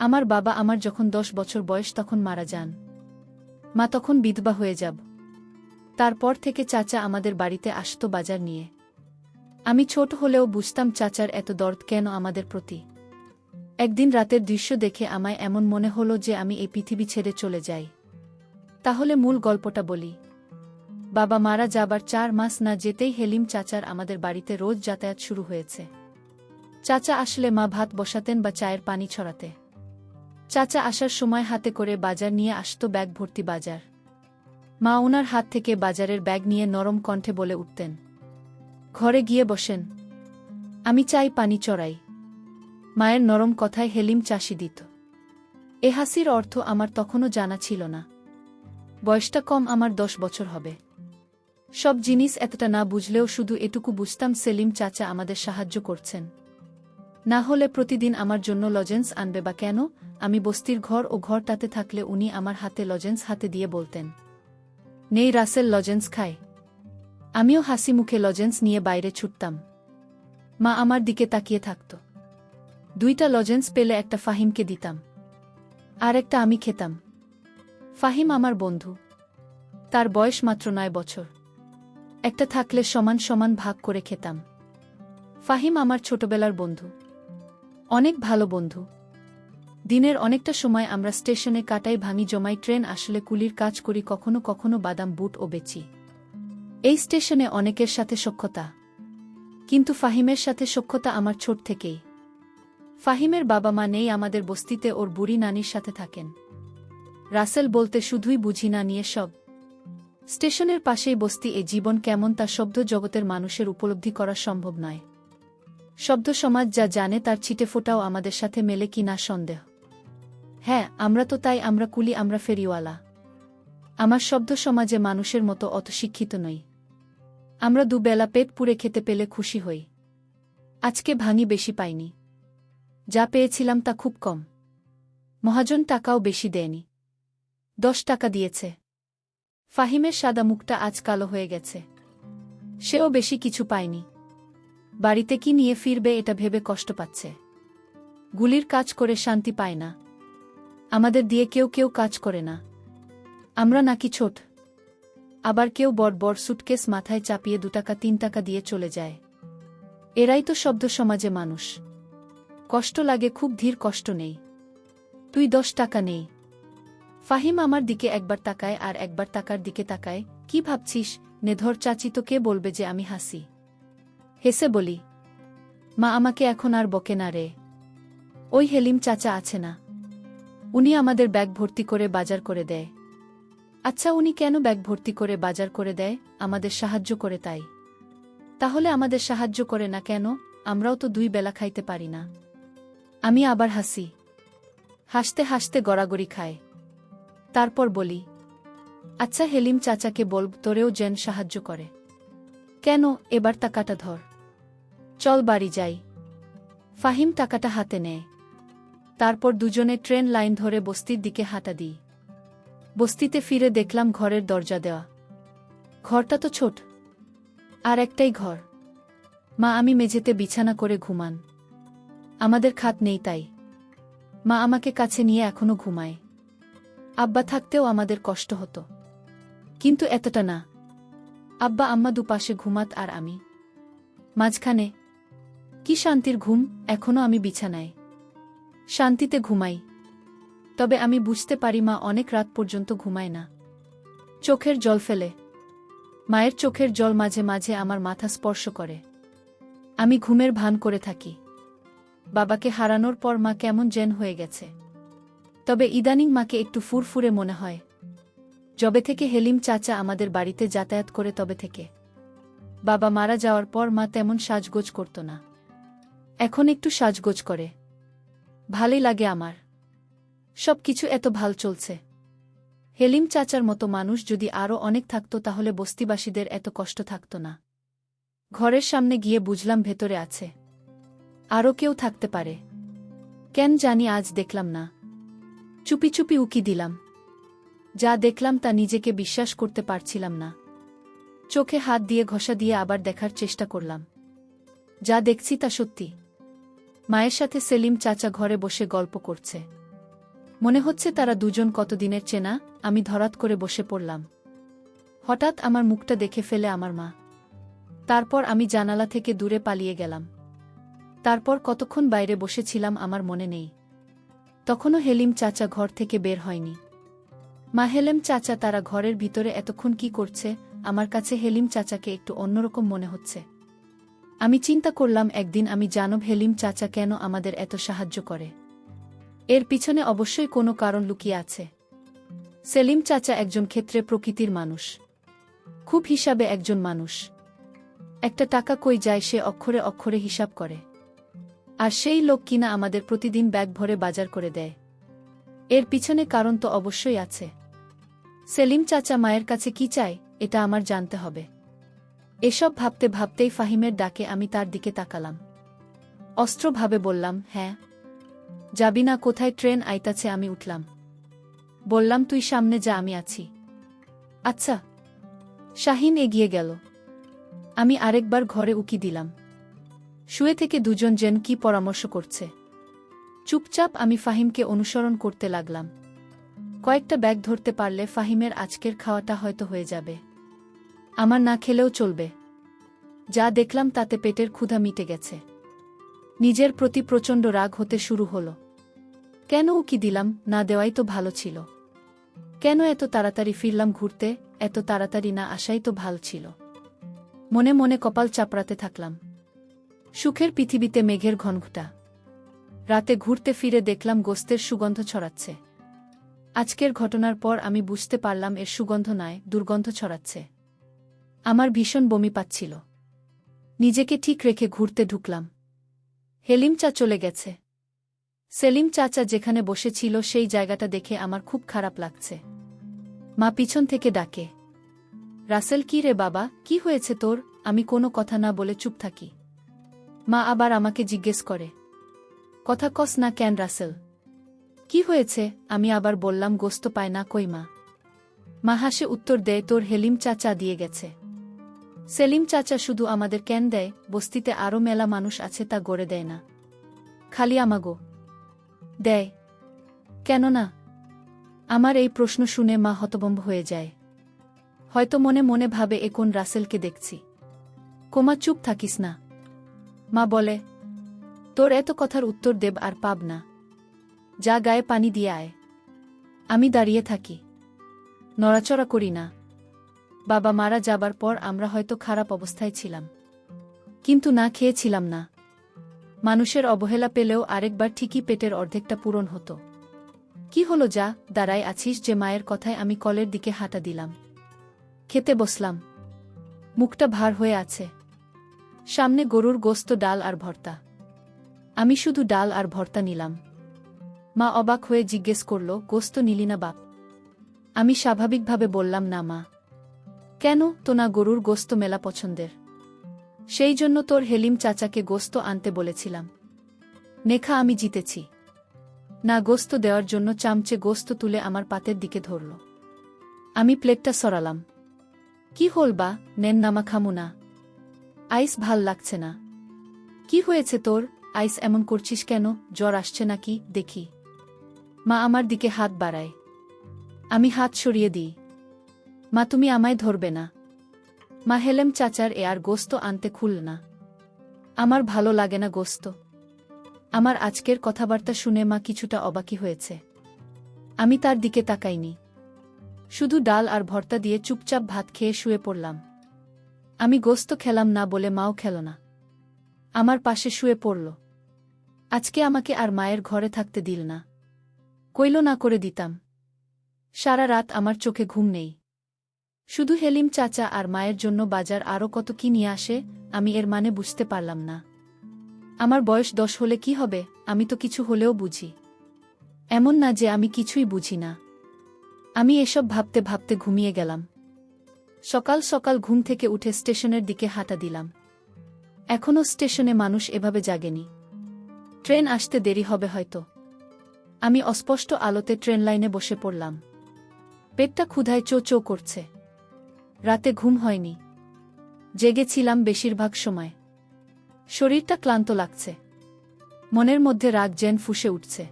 আমার বাবা আমার যখন 10 বছর বয়স তখন মারা যান। মা তখন বিধবা হয়ে যাব। তারপর থেকে চাচা আমাদের বাড়িতে আসতো বাজার নিয়ে। আমি ছোট হলেও বুঝতাম চাচার এত দরদ কেন আমাদের প্রতি। একদিন রাতের দৃশ্য দেখে আমায় এমন মনে হলো যে আমি এই পৃথিবী ছেড়ে চলে যাই। তাহলে মূল গল্পটা বলি। বাবা মারা যাবার 4 মাস না যেতেই হেলিম চাচার আমাদের বাড়িতে রোজ যাতায়াত শুরু হয়েছে। চাচা আসলে মা ভাত বসাতেন বা চায়ের পানি ছড়াতে। চাচা আসার সময় হাতে করে বাজার নিয়ে আসতো ব্যাগ ভর্তি বাজার। মা ওনার হাত থেকে বাজারের ব্যাগ নিয়ে নরম কণ্ঠে বলে উঠতেন, ঘরে গিয়ে বসেন, আমি চাই পানি চড়াই। মায়ের নরম কথায় হেলিম চাষি দিত। এ হাসির অর্থ আমার তখনও জানা ছিল না। বয়সটা কম, আমার 10 বছর হবে। সব জিনিস এতটা না বুঝলেও শুধু এটুকু বুঝতাম সেলিম চাচা আমাদের সাহায্য করছেন। না হলে প্রতিদিন আমার জন্য লজেন্স আনবে বা কেন, আমি বস্তির ঘর ও ঘরটাতে থাকলে উনি আমার হাতে লজেন্স হাতে দিয়ে বলতেন, নেই রাসেল লজেন্স খায়। আমিও হাসি মুখে লজেন্স নিয়ে বাইরে ছুটতাম। মা আমার দিকে তাকিয়ে থাকত। 2টা লজেন্স পেলে একটা ফাহিমকে দিতাম, আর একটা আমি খেতাম। ফাহিম আমার বন্ধু। তার বয়স মাত্র 9 বছর। একটা থাকলে সমান সমান ভাগ করে খেতাম। ফাহিম আমার ছোটবেলার বন্ধু, অনেক ভালো বন্ধু। দিনের অনেকটা সময় আমরা স্টেশনে কাটাই, ভাঙি জমাই, ট্রেন আসলে কুলির কাজ করি, কখনো কখনো বাদাম বুট ও বেচি। এই স্টেশনে অনেকের সাথে সখ্যতা, কিন্তু ফাহিমের সাথে সখ্যতা আমার ছোট থেকেই। ফাহিমের বাবা মা নেই আমাদের বস্তিতে, ওর বুড়ি নানির সাথে থাকেন। রাসেল বলতে শুধুই বুঝি না নিয়ে সব। স্টেশনের পাশেই বস্তি, এ জীবন কেমন তা শব্দ জগতের মানুষের উপলব্ধি করা সম্ভব নয়। শব্দ সমাজ যা জানে তার ছিটে ফোটাও আমাদের সাথে মেলে কি না সন্দেহ। হ্যাঁ, আমরা তো তাই, আমরা কুলি, আমরা ফেরিওয়ালা। আমার শব্দ সমাজে মানুষের মতো অত শিক্ষিত নই। আমরা দুবেলা পেট পুড়ে খেতে পেলে খুশি হই। আজকে ভাঙি বেশি পাইনি, যা পেয়েছিলাম তা খুব কম। মহাজন টাকাও বেশি দেয়নি, 10 টাকা দিয়েছে। ফাহিমের সাদা মুখটা আজ কালো হয়ে গেছে। সেও বেশি কিছু পায়নি। বাড়িতে কি নিয়ে ফিরবে এটা ভেবে কষ্ট পাচ্ছে। গুলির কাজ করে শান্তি পায় না। আমাদের দিয়ে কেউ কেউ কাজ করে না। আমরা নাকি ছোট। আবার কেউ বড় বড় সুটকেস মাথায় চাপিয়ে 2 টাকা 3 টাকা দিয়ে চলে যায়। এরাই তো শব্দ সমাজে মানুষ। কষ্ট লাগে খুব, ধীর কষ্ট নেই। তুই 10 টাকা নেই। ফাহিম আমার দিকে একবার তাকায় আর একবার টাকার দিকে তাকায়। কি ভাবছিস নেধর চাচি, তো কে বলবে যে আমি হাসি? হেসে বলি, মা আমাকে এখন আর বকে না রে। ওই হেলিম চাচা আছে না, উনি আমাদের ব্যাগ ভর্তি করে বাজার করে দেয়। আচ্ছা, উনি কেন ব্যাগ ভর্তি করে বাজার করে দেয়? আমাদের সাহায্য করে তাই। তাহলে আমাদের সাহায্য করে না কেন? আমরাও তো 2 বেলা খাইতে পারি না। আমি আবার হাসি। হাসতে হাসতে গড়াগড়ি খায়। তারপর বলি, আচ্ছা হেলিম চাচাকে বলব তোরেও যেন সাহায্য করে। কেন? এবার টাকাটা ধর, চল বাড়ি যাই। ফাহিম টাকাটা হাতে নেয়। তারপর দুজনে ট্রেন লাইন ধরে বস্তির দিকে হাঁটা দিই। বস্তিতে ফিরে দেখলাম ঘরের দরজা দেওয়া। ঘরটা তো ছোট, আর একটাই ঘর। মা আমি মেঝেতে বিছানা করে ঘুমান। আমাদের খাট নেই তাই মা আমাকে কাছে নিয়ে এখনো ঘুমায়। আব্বা থাকতেও আমাদের কষ্ট হতো, কিন্তু এতটা না। আব্বা আম্মা দুপাশে ঘুমাত আর আমি মাঝখানে। কি শান্তির ঘুম! এখনো আমি বিছানায় শান্তিতে ঘুমাই। তবে আমি বুঝতে পারি মা অনেক রাত পর্যন্ত ঘুমায় না, চোখের জল ফেলে। মায়ের চোখের জল মাঝে মাঝে আমার মাথা স্পর্শ করে। আমি ঘুমের ভান করে থাকি। বাবাকে হারানোর পর মা কেমন যেন হয়ে গেছে। তবে ইদানিং মাকে একটু ফুরফুরে মনে হয়। যবে থেকে হেলিম চাচা আমাদের বাড়িতে যাতায়াত করে তবে থেকে। বাবা মারা যাওয়ার পর মা তেমন সাজগোজ করত না, এখন একটু সাজগোজ করে। ভালোই লাগে আমার। সব কিছু এত ভাল চলছে। হেলিম চাচার মতো মানুষ যদি আরও অনেক থাকত তাহলে বস্তিবাসীদের এত কষ্ট থাকত না। ঘরের সামনে গিয়ে বুঝলাম ভেতরে আছে আরও কেউ থাকতে পারে। কেন জানি আজ দেখলাম না। চুপি চুপি উকি দিলাম। যা দেখলাম তা নিজেকে বিশ্বাস করতে পারছিলাম না। চোখে হাত দিয়ে ঘষা দিয়ে আবার দেখার চেষ্টা করলাম। যা দেখছি তা সত্যি। মায়ের সাথে সেলিম চাচা ঘরে বসে গল্প করছে। মনে হচ্ছে তারা দুজন কতদিনের চেনা। আমি ধরাত করে বসে পড়লাম। হঠাৎ আমার মুখটা দেখে ফেলে আমার মা। তারপর আমি জানালা থেকে দূরে পালিয়ে গেলাম। তারপর কতক্ষণ বাইরে বসেছিলাম আমার মনে নেই। তখনও হেলিম চাচা ঘর থেকে বের হয়নি। মা, হেলেম চাচা তারা ঘরের ভিতরে এতক্ষণ কি করছে? আমার কাছে হেলিম চাচাকে একটু অন্যরকম মনে হচ্ছে। আমি চিন্তা করলাম একদিন আমি জানব হেলিম চাচা কেন আমাদের এত সাহায্য করে। এর পিছনে অবশ্যই কোনো কারণ লুকিয়ে আছে। সেলিম চাচা একজন ক্ষেত্রে প্রকৃতির মানুষ, খুব হিসাবে একজন মানুষ। একটা টাকা কই যায় সে অক্ষরে অক্ষরে হিসাব করে। আর সেই লোক কিনা আমাদের প্রতিদিন ব্যাগ ভরে বাজার করে দেয়। এর পিছনে কারণ তো অবশ্যই আছে। সেলিম চাচা মায়ের কাছে কি চায় এটা আমার জানতে হবে। এসব ভাবতে ভাবতেই ফাহিমের ডাকে আমি তার দিকে তাকালাম। অস্ত্রভাবে বললাম, হ্যাঁ। যাবি না কোথায়? ট্রেন আইতাছে। আমি উঠলাম। বললাম, তুই সামনে যা, আমি আছি। আচ্ছা। শাহিন এগিয়ে গেল। আমি আরেকবার ঘরে উকি দিলাম। শুয়ে থেকে দুজন যেন কি পরামর্শ করছে। চুপচাপ আমি ফাহিমকে অনুসরণ করতে লাগলাম। কয়েকটা ব্যাগ ধরতে পারলে ফাহিমের আজকের খাওয়াটা হয়তো হয়ে যাবে। আমার না খেলেও চলবে। যা দেখলাম তাতে পেটের ক্ষুধা মিটে গেছে। নিজের প্রতি প্রচণ্ড রাগ হতে শুরু হলো। কেন উকি দিলাম? না দেওয়াই তো ভালো ছিল। কেন এত তাড়াতাড়ি ফিরলাম ঘুরতে? এত তাড়াতাড়ি না আসাই তো ভাল ছিল। মনে মনে কপাল চাপড়াতে থাকলাম। সুখের পৃথিবীতে মেঘের ঘনঘটা। রাতে ঘুরতে ফিরে দেখলাম গোস্তের সুগন্ধ ছড়াচ্ছে। আজকের ঘটনার পর আমি বুঝতে পারলাম এর সুগন্ধ নয়, দুর্গন্ধ ছড়াচ্ছে। আমার ভীষণ বমি পাচ্ছিল। নিজেকে ঠিক রেখে ঘুরতে ঢুকলাম। হেলিম চা চলে গেছে। সেলিম চাচা যেখানে বসেছিল সেই জায়গাটা দেখে আমার খুব খারাপ লাগছে। মা পিছন থেকে ডাকে, রাসেল, কি রে বাবা, কি হয়েছে তোর? আমি কোনো কথা না বলে চুপ থাকি। মা আবার আমাকে জিজ্ঞেস করে, কথা কস না কেন রাসেল? কি হয়েছে? আমি আবার বললাম, গোস্ত পায় না কই মা। মা হাসে উত্তর দেয়, তোর হেলিম চাচা দিয়ে গেছে। সেলিম চাচা শুধু আমাদের কেন দেয়, বস্তিতে আরও মেলা মানুষ আছে তা গড়ে দেয় না, খালি আমাগো দেয়। কেন না? আমার এই প্রশ্ন শুনে মা হতভম্ব হয়ে যায়। হয়তো মনে মনে ভাবে, এ কোন রাসেলকে দেখছি। কোমা, চুপ থাকিস না। মা বলে, তোর এত কথার উত্তর দেব আর পাব না। যা গায়ে পানি দিয়ে আয়। আমি দাঁড়িয়ে থাকি, নড়াচড়া করি না। বাবা মারা যাবার পর আমরা হয়তো খারাপ অবস্থায় ছিলাম, কিন্তু না খেয়েছিলাম না। মানুষের অবহেলা পেলেও আরেকবার ঠিকই পেটের অর্ধেকটা পূরণ হতো। কি হলো, যা দাঁড়ায় আছিস যে? মায়ের কথায় আমি কলের দিকে হাঁটা দিলাম। খেতে বসলাম। মুখটা ভার হয়ে আছে। সামনে গরুর গোস্ত, ডাল আর ভর্তা। আমি শুধু ডাল আর ভর্তা নিলাম। মা অবাক হয়ে জিজ্ঞেস করল, গোস্ত নিলি না বাপ? আমি স্বাভাবিকভাবে বললাম, না মা। কেন? তো না, গরুর গোস্ত মেলা পছন্দের, সেই জন্য তোর হেলিম চাচাকে গোস্ত আনতে বলেছিলাম। নেখা, আমি জিতেছি। না, গোস্ত দেওয়ার জন্য চামচে গোস্ত তুলে আমার পাতের দিকে ধরল। আমি প্লেটটা সরালাম। কি হল বা? নেন, নামা খামু না। আইস ভাল লাগছে না। কি হয়েছে তোর? আইস এমন করছিস কেন? জ্বর আসছে নাকি? দেখি। মা আমার দিকে হাত বাড়ায়। আমি হাত সরিয়ে দিই। মা, তুমি আমায় ধরবে না। মা, হেলেম চাচার এ আর গোস্ত আনতে খুলল না। আমার ভালো লাগে না গোস্ত। আমার আজকের কথাবার্তা শুনে মা কিছুটা অবাকি হয়েছে। আমি তার দিকে তাকাইনি। শুধু ডাল আর ভর্তা দিয়ে চুপচাপ ভাত খেয়ে শুয়ে পড়লাম। আমি গোস্ত খেলাম না বলে মাও খেল না। আমার পাশে শুয়ে পড়ল। আজকে আমাকে আর মায়ের ঘরে থাকতে দিল না। কইল না করে দিতাম। সারা রাত আমার চোখে ঘুম নেই। শুধু হেলিম চাচা আর মায়ের জন্য বাজার আরও কত কি নিয়ে আসে, আমি এর মানে বুঝতে পারলাম না। আমার বয়স 10 হলে কি হবে? আমি তো কিছু হলেও বুঝি। এমন না যে আমি কিছুই বুঝি না। আমি এসব ভাবতে ভাবতে ঘুমিয়ে গেলাম। সকাল সকাল ঘুম থেকে উঠে স্টেশনের দিকে হাঁটা দিলাম। এখনও স্টেশনে মানুষ এভাবে জাগেনি। ট্রেন আসতে দেরি হবে হয়তো। আমি অস্পষ্ট আলোতে ট্রেন লাইনে বসে পড়লাম। পেটটা ক্ষুধায় চো চো করছে। রাতে ঘুম হয়নি। জেগেছিলাম বেশিরভাগ সময়। শরীরটা ক্লান্ত লাগছে। মনের মধ্যে রাগ যেন ফুঁসে উঠছে।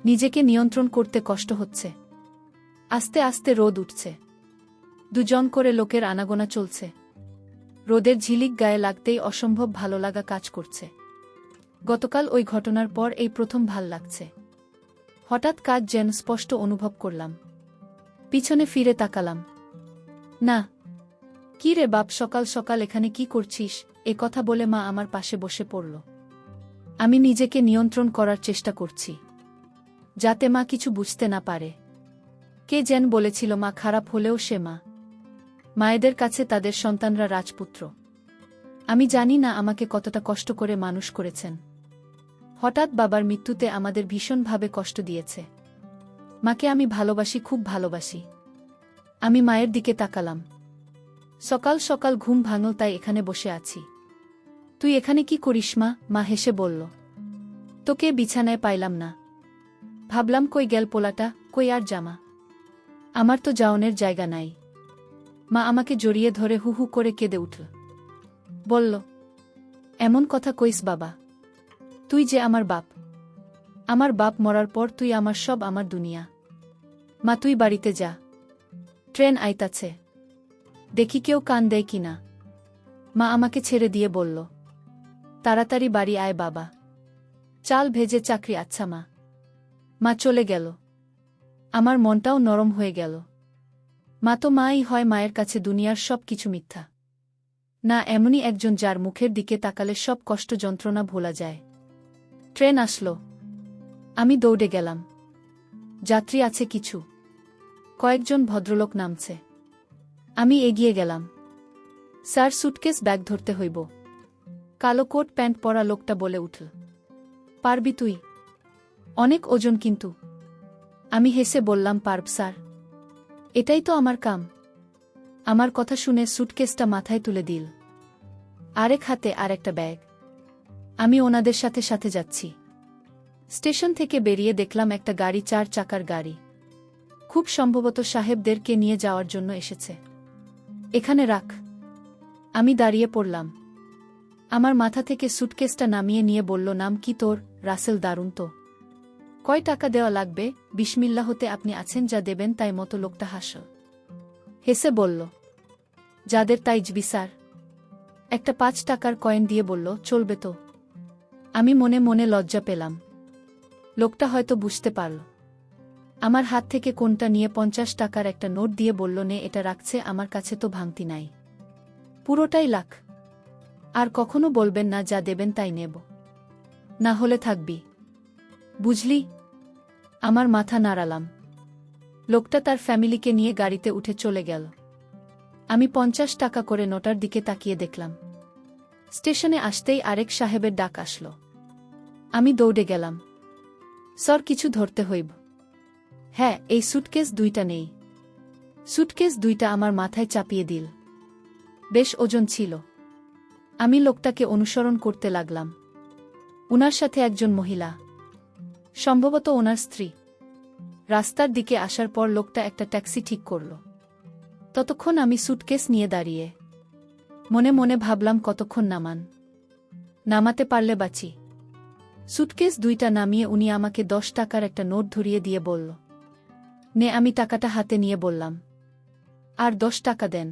নিজেকে নিয়ন্ত্রণ করতে কষ্ট হচ্ছে। আস্তে আস্তে রোদ উঠছে। দুজন করে লোকের আনাগোনা চলছে। রোদের ঝিলিক গায়ে লাগতেই অসম্ভব ভালো লাগা কাজ করছে। গতকাল ওই ঘটনার পর এই প্রথম ভাল লাগছে। হঠাৎ কাজ যেন স্পষ্ট অনুভব করলাম। পিছনে ফিরে তাকালাম। না। কি রে বাপ, সকাল সকাল এখানে কি করছিস? এ কথা বলে মা আমার পাশে বসে পড়ল। আমি নিজেকে নিয়ন্ত্রণ করার চেষ্টা করছি, যাতে মা কিছু বুঝতে না পারে। কে যেন বলেছিল মা খারাপ হলেও সে মা। মায়েদের কাছে তাদের সন্তানরা রাজপুত্র। আমি জানি না আমাকে কতটা কষ্ট করে মানুষ করেছেন। হঠাৎ বাবার মৃত্যুতে আমাদের ভীষণভাবে কষ্ট দিয়েছে। মাকে আমি ভালোবাসি, খুব ভালোবাসি। আমি মায়ের দিকে তাকালাম। সকাল সকাল ঘুম ভাঙল, তাই এখানে বসে আছি। তুই এখানে কি করিস মা? মা হেসে বলল। তোকে বিছানায় পাইলাম না। ভাবলাম কই গেল পোলাটা, কই আর জামা। আমার তো যাওনের জায়গা নাই। মা আমাকে জড়িয়ে ধরে হু হু করে কেঁদে উঠল। বলল, এমন কথা কইস বাবা? তুই যে আমার বাপ। আমার বাপ মরার পর তুই আমার সব, আমার দুনিয়া। মা তুই বাড়িতে যা, ট্রেন আইতাছে। দেখি কেউ কান দেয় কিনা। মা আমাকে ছেড়ে দিয়ে বলল, তাড়াতাড়ি বাড়ি আয় বাবা। চাল ভেজে চাকরি। আচ্ছা মা। মা চলে গেল। আমার মনটাও নরম হয়ে গেল। মা তো মাই হয়, মায়ের কাছে দুনিয়ার সব কিছু মিথ্যা। না, এমনই একজন যার মুখের দিকে তাকালে সব কষ্ট যন্ত্রণা ভোলা যায়। ট্রেন আসলো। আমি দৌড়ে গেলাম। যাত্রী আছে কিছু। কয়েকজন ভদ্রলোক নামছে। আমি এগিয়ে গেলাম। স্যার, সুটকেস ব্যাগ ধরতে হইব। কালো কোট প্যান্ট পরা লোকটা বলে উঠল। পারবি তুই? অনেক ওজন কিন্তু। আমি হেসে বললাম, পারব স্যার, এটাই তো আমার কাম। আমার কথা শুনে সুটকেসটা মাথায় তুলে দিল। আরেক হাতে আর একটা ব্যাগ। আমি ওনাদের সাথে সাথে যাচ্ছি। স্টেশন থেকে বেরিয়ে দেখলাম একটা গাড়ি, 4 চাকার গাড়ি। খুব সম্ভবত সাহেবদেরকে নিয়ে যাওয়ার জন্য এসেছে। এখানে রাখ। আমি দাঁড়িয়ে পড়লাম। আমার মাথা থেকে সুটকেসটা নামিয়ে নিয়ে বলল, নাম কি তোর? রাসেল। দারুণ তো। কয় টাকা দেওয়া লাগবে? বিসমিল্লাহতে আপনি আছেন, যা দেবেন তাই মতো। লোকটা হাসল। হেসে বলল, যাদের তাই জবি স্যার। একটা 5 টাকার কয়েন দিয়ে বলল, চলবে তো? আমি মনে মনে লজ্জা পেলাম। লোকটা হয়তো বুঝতে পারল। আমার হাত থেকে কোনটা নিয়ে 50 টাকার একটা নোট দিয়ে বলল, নে, এটা রাখছে, আমার কাছে তো ভাঙতি নাই। পুরোটাই লাখ। আর কখনো বলবেন না যা দেবেন তাই নেব, না হলে থাকবি, বুঝলি? আমার মাথা নাড়ালাম। লোকটা তার ফ্যামিলিকে নিয়ে গাড়িতে উঠে চলে গেল। আমি 50 টাকা করে নোটার দিকে তাকিয়ে দেখলাম। স্টেশনে আসতেই আরেক সাহেবের ডাক আসলো। আমি দৌড়ে গেলাম। স্যার, কিছু ধরতে হইব। হ্যাঁ, এই সুটকেস 2টা নেই। সুটকেস 2টা আমার মাথায় চাপিয়ে দিল। বেশ ওজন ছিল। আমি লোকটাকে অনুসরণ করতে লাগলাম। উনার সাথে একজন মহিলা, সম্ভবত ওনার স্ত্রী। রাস্তার দিকে আসার পর লোকটা একটা ট্যাক্সি ঠিক করল। ততক্ষণ আমি সুটকেস নিয়ে দাঁড়িয়ে মনে মনে ভাবলাম, কতক্ষণ নামাতে পারলে বাঁচি। সুটকেস 2টা নামিয়ে উনি আমাকে 10 টাকার একটা নোট ধরিয়ে দিয়ে বলল, নে। আমি টাকাটা হাতে নিয়ে বললাম, আর 10 টাকা দেন।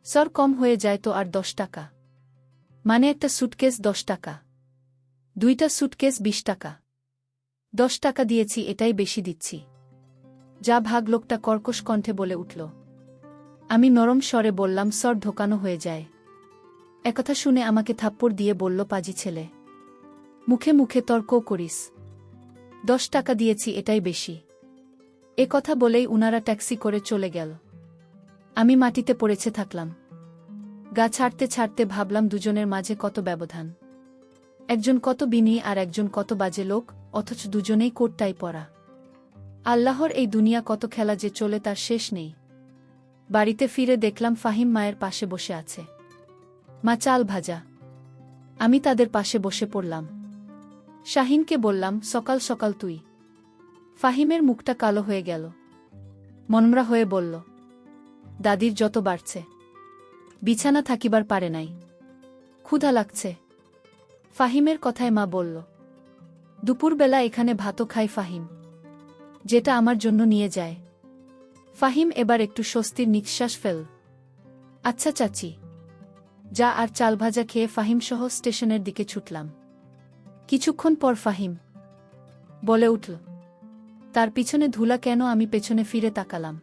স্যার, কম হয়ে যায় তো। আর 10 টাকা? মানে একটা সুটকেস 10 টাকা, 2টা সুটকেস 20 টাকা। 10 টাকা দিয়েছি, এটাই বেশি দিচ্ছি। যা ভাগ। লোকটা কর্কশ কণ্ঠে বলে উঠল। আমি নরম স্বরে বললাম, স্যার, ঢোকানো হয়ে যায়। একথা শুনে আমাকে থাপ্পড় দিয়ে বলল, পাজি ছেলে, মুখে মুখে তর্কও করিস। 10 টাকা দিয়েছি, এটাই বেশি। এ কথা বলেই উনারা ট্যাক্সি করে চলে গেল। আমি মাটিতে পড়েছে থাকলাম। গা ছাড়তে ছাড়তে ভাবলাম, দুজনের মাঝে কত ব্যবধান। একজন কত বিনয়ী আর একজন কত বাজে লোক, অথচ দুজনেই কোটটাই পরা। আল্লাহর এই দুনিয়া কত খেলা যে চলে, তার শেষ নেই। বাড়িতে ফিরে দেখলাম ফাহিম মায়ের পাশে বসে আছে। মা চাল ভাজা। আমি তাদের পাশে বসে পড়লাম। শাহিনকে বললাম, সকাল সকাল তুই? ফাহিমের মুখটা কালো হয়ে গেল। মনমরা হয়ে বলল, দাদির যত বাড়ছে, বিছানা থাকিবার পারে নাই, ক্ষুধা লাগছে। ফাহিমের কথায় মা বলল, দুপুরবেলা এখানে ভাতও খায় ফাহিম, যেটা আমার জন্য নিয়ে যায়। ফাহিম এবার একটু স্বস্তির নিঃশ্বাস ফেল। আচ্ছা চাচি, যা। আর চাল ভাজা খেয়ে ফাহিম সহ স্টেশনের দিকে ছুটলাম। কিছুক্ষণ পর ফাহিম বলে উঠল, তার পিছনে ধুলা কেন? আমি পেছনে ফিরে তাকালাম,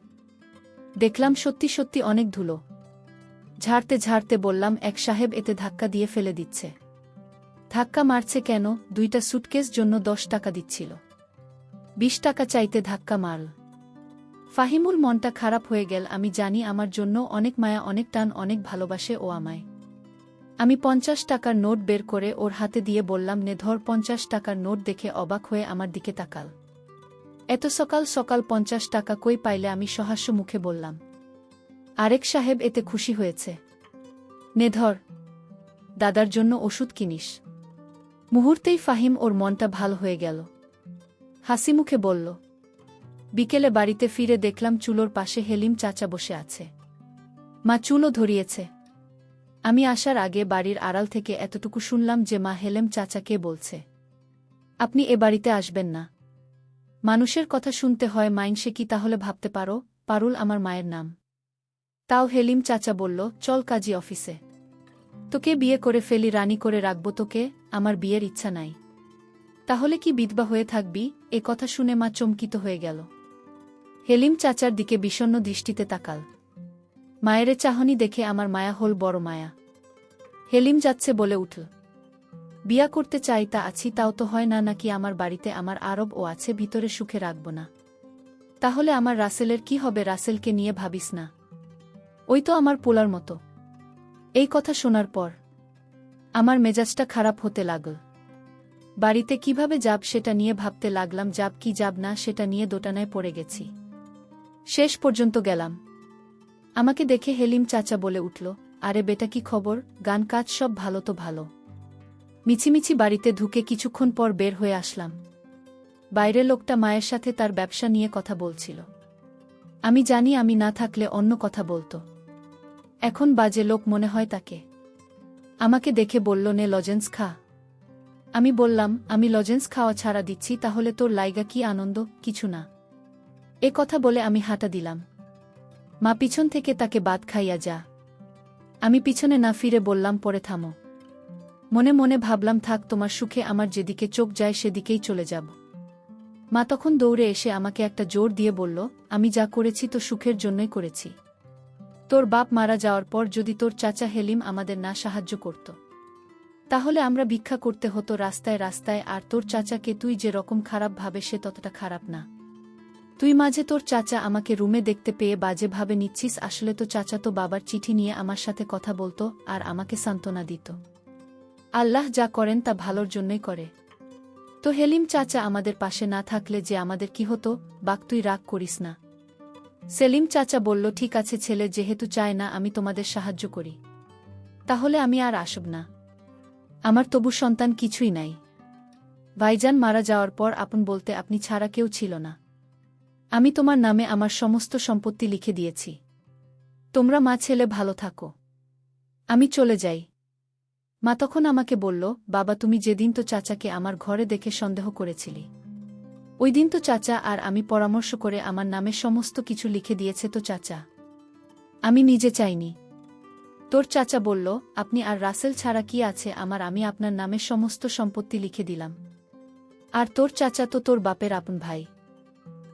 দেখলাম সত্যি সত্যি অনেক ধুলো। ঝাড়তে ঝাড়তে বললাম, এক সাহেব এতে ধাক্কা দিয়ে ফেলে দিচ্ছে। ধাক্কা মারছে কেন? 2টা সুটকেস জন্য 10 টাকা দিচ্ছিল, 20 টাকা চাইতে ধাক্কা মারল। ফাহিমুল মনটা খারাপ হয়ে গেল। আমি জানি আমার জন্য অনেক মায়া, অনেক টান, অনেক ভালোবাসে ও আমায়। আমি 50 টাকার নোট বের করে ওর হাতে দিয়ে বললাম, নে ধর। 50 টাকার নোট দেখে অবাক হয়ে আমার দিকে তাকাল। এত সকাল সকাল 50 টাকা কই পাইলে? আমি সহাস্য মুখে বললাম। আরেক সাহেব এতে খুশি হয়েছে। নে ধর, দাদার জন্য ওষুধ কিনিস। মুহূর্তেই ফাহিম ওর মনটা ভালো হয়ে গেল, হাসি মুখে বলল। বিকেলে বাড়িতে ফিরে দেখলাম চুলোর পাশে হেলিম চাচা বসে আছে। মা চুলো ধরিয়েছে। আমি আসার আগে বাড়ির আড়াল থেকে এতটুকু শুনলাম যে মা হেলেম চাচাকে বলছে, আপনি এ বাড়িতে আসবেন না। মানুষের কথা শুনতে হয়, মাইনসে কি তাহলে ভাবতে পারো? পারুল আমার মায়ের নাম। তাও হেলিম চাচা বলল, চল কাজী অফিসে, তোকে বিয়ে করে ফেলি, রানী করে রাখব তোকে। আমার বিয়ের ইচ্ছা নাই। তাহলে কি বিধবা হয়ে থাকবি? এ কথা শুনে মা চমকিত হয়ে গেল। হেলিম চাচার দিকে বিষণ্ণ দৃষ্টিতে তাকাল। মায়ের চাহনি দেখে আমার মায়া হল, বড় মায়া। হেলিম যাচ্ছে বলে উঠল, বিয়া করতে চাই তা আছি, তাও তো হয় না নাকি? আমার বাড়িতে আমার আরব ও আছে, ভিতরে সুখে রাখব না? তাহলে আমার রাসেলের কি হবে? রাসেলকে নিয়ে ভাবিস না, ওই তো আমার পোলার মতো। এই কথা শোনার পর আমার মেজাজটা খারাপ হতে লাগল। বাড়িতে কিভাবে যাব সেটা নিয়ে ভাবতে লাগলাম, যাব কি যাব না সেটা নিয়ে দোটানায় পড়ে গেছি। শেষ পর্যন্ত গেলাম। আমাকে দেখে হেলিম চাচা বলে উঠল, আরে বেটা কি খবর? গান কাজ সব ভালো তো? ভালো। মিছিমিছি বাড়িতে ঢুকে কিছুক্ষণ পর বের হয়ে আসলাম। বাইরে লোকটা মায়ের সাথে তার ব্যবসা নিয়ে কথা বলছিল। আমি জানি আমি না থাকলে অন্য কথা বলতো। এখন বাজে লোক মনে হয় তাকে। আমাকে দেখে বলল, নে লজেন্স খা। আমি বললাম, আমি লজেন্স খাওয়া ছাড়া দিচ্ছি, তাহলে তোর লাইগা কি আনন্দ? কিছু না। এ কথা বলে আমি হাঁটা দিলাম। মা পিছন থেকে তাকে বাদ খাইয়া যা। আমি পিছনে না ফিরে বললাম, পরে থামো। মনে মনে ভাবলাম, থাক, তোমার সুখে আমার যেদিকে চোখ যায় সেদিকেই চলে যাব। মা তখন দৌড়ে এসে আমাকে একটা জোর দিয়ে বলল, আমি যা করেছি তো সুখের জন্যই করেছি। তোর বাপ মারা যাওয়ার পর যদি তোর চাচা হেলিম আমাদের না সাহায্য করত, তাহলে আমরা ভিক্ষা করতে হতো রাস্তায় রাস্তায়। আর তোর চাচাকে তুই যে রকম খারাপ ভাবে সে ততটা খারাপ না। তুই মাঝে তোর চাচা আমাকে রুমে দেখতে পেয়ে বাজে ভাবে নিচ্ছিস, আসলে তো চাচা তো বাবার চিঠি নিয়ে আমার সাথে কথা বলতো আর আমাকে সান্ত্বনা দিত। আল্লাহ যা করেন তা ভালোর জন্যই করে। তো হেলিম চাচা আমাদের পাশে না থাকলে যে আমাদের কি হতো? বাক, তুই রাগ করিস না। সেলিম চাচা বলল, ঠিক আছে, ছেলে যেহেতু চায় না আমি তোমাদের সাহায্য করি, তাহলে আমি আর আসব না। আমার তবু সন্তান কিছুই নাই। ভাইজান মারা যাওয়ার পর আপন বলতে আপনি ছাড়া কেউ ছিল না। আমি তোমার নামে আমার সমস্ত সম্পত্তি লিখে দিয়েছি। তোমরা মা ছেলে ভালো থাকো, আমি চলে যাই। মা তখন আমাকে বলল, বাবা, তুমি যেদিন তো চাচাকে আমার ঘরে দেখে সন্দেহ করেছিলি, ওই দিন তো চাচা আর আমি পরামর্শ করে আমার নামে সমস্ত কিছু লিখে দিয়েছে তো চাচা, আমি নিজে চাইনি। তোর চাচা বলল, আপনি আর রাসেল ছাড়া কি আছে আমার? আমি আপনার নামে সমস্ত সম্পত্তি লিখে দিলাম। আর তোর চাচা তো তোর বাপের আপন ভাই,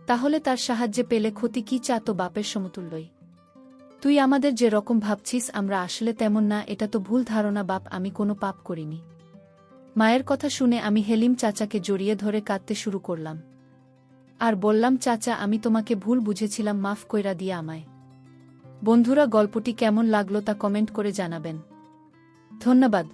তাহলে তার সাহায্যে পেলে ক্ষতি কি? চা তো বাপের সমতুল্যই। তুই আমাদের যে রকম ভাবছিস আমরা আসলে তেমন না, এটা তো ভুল ধারণা বাপ, আমি কোনো পাপ করিনি। মায়ের কথা শুনে আমি হেলিম চাচাকে জড়িয়ে ধরে কাঁদতে শুরু করলাম আর বললাম, চাচা, আমি তোমাকে ভুল বুঝেছিলাম, মাফ কইরা দিয়া আমায়। বন্ধুরা, গল্পটি কেমন লাগলো তা কমেন্ট করে জানাবেন। ধন্যবাদ।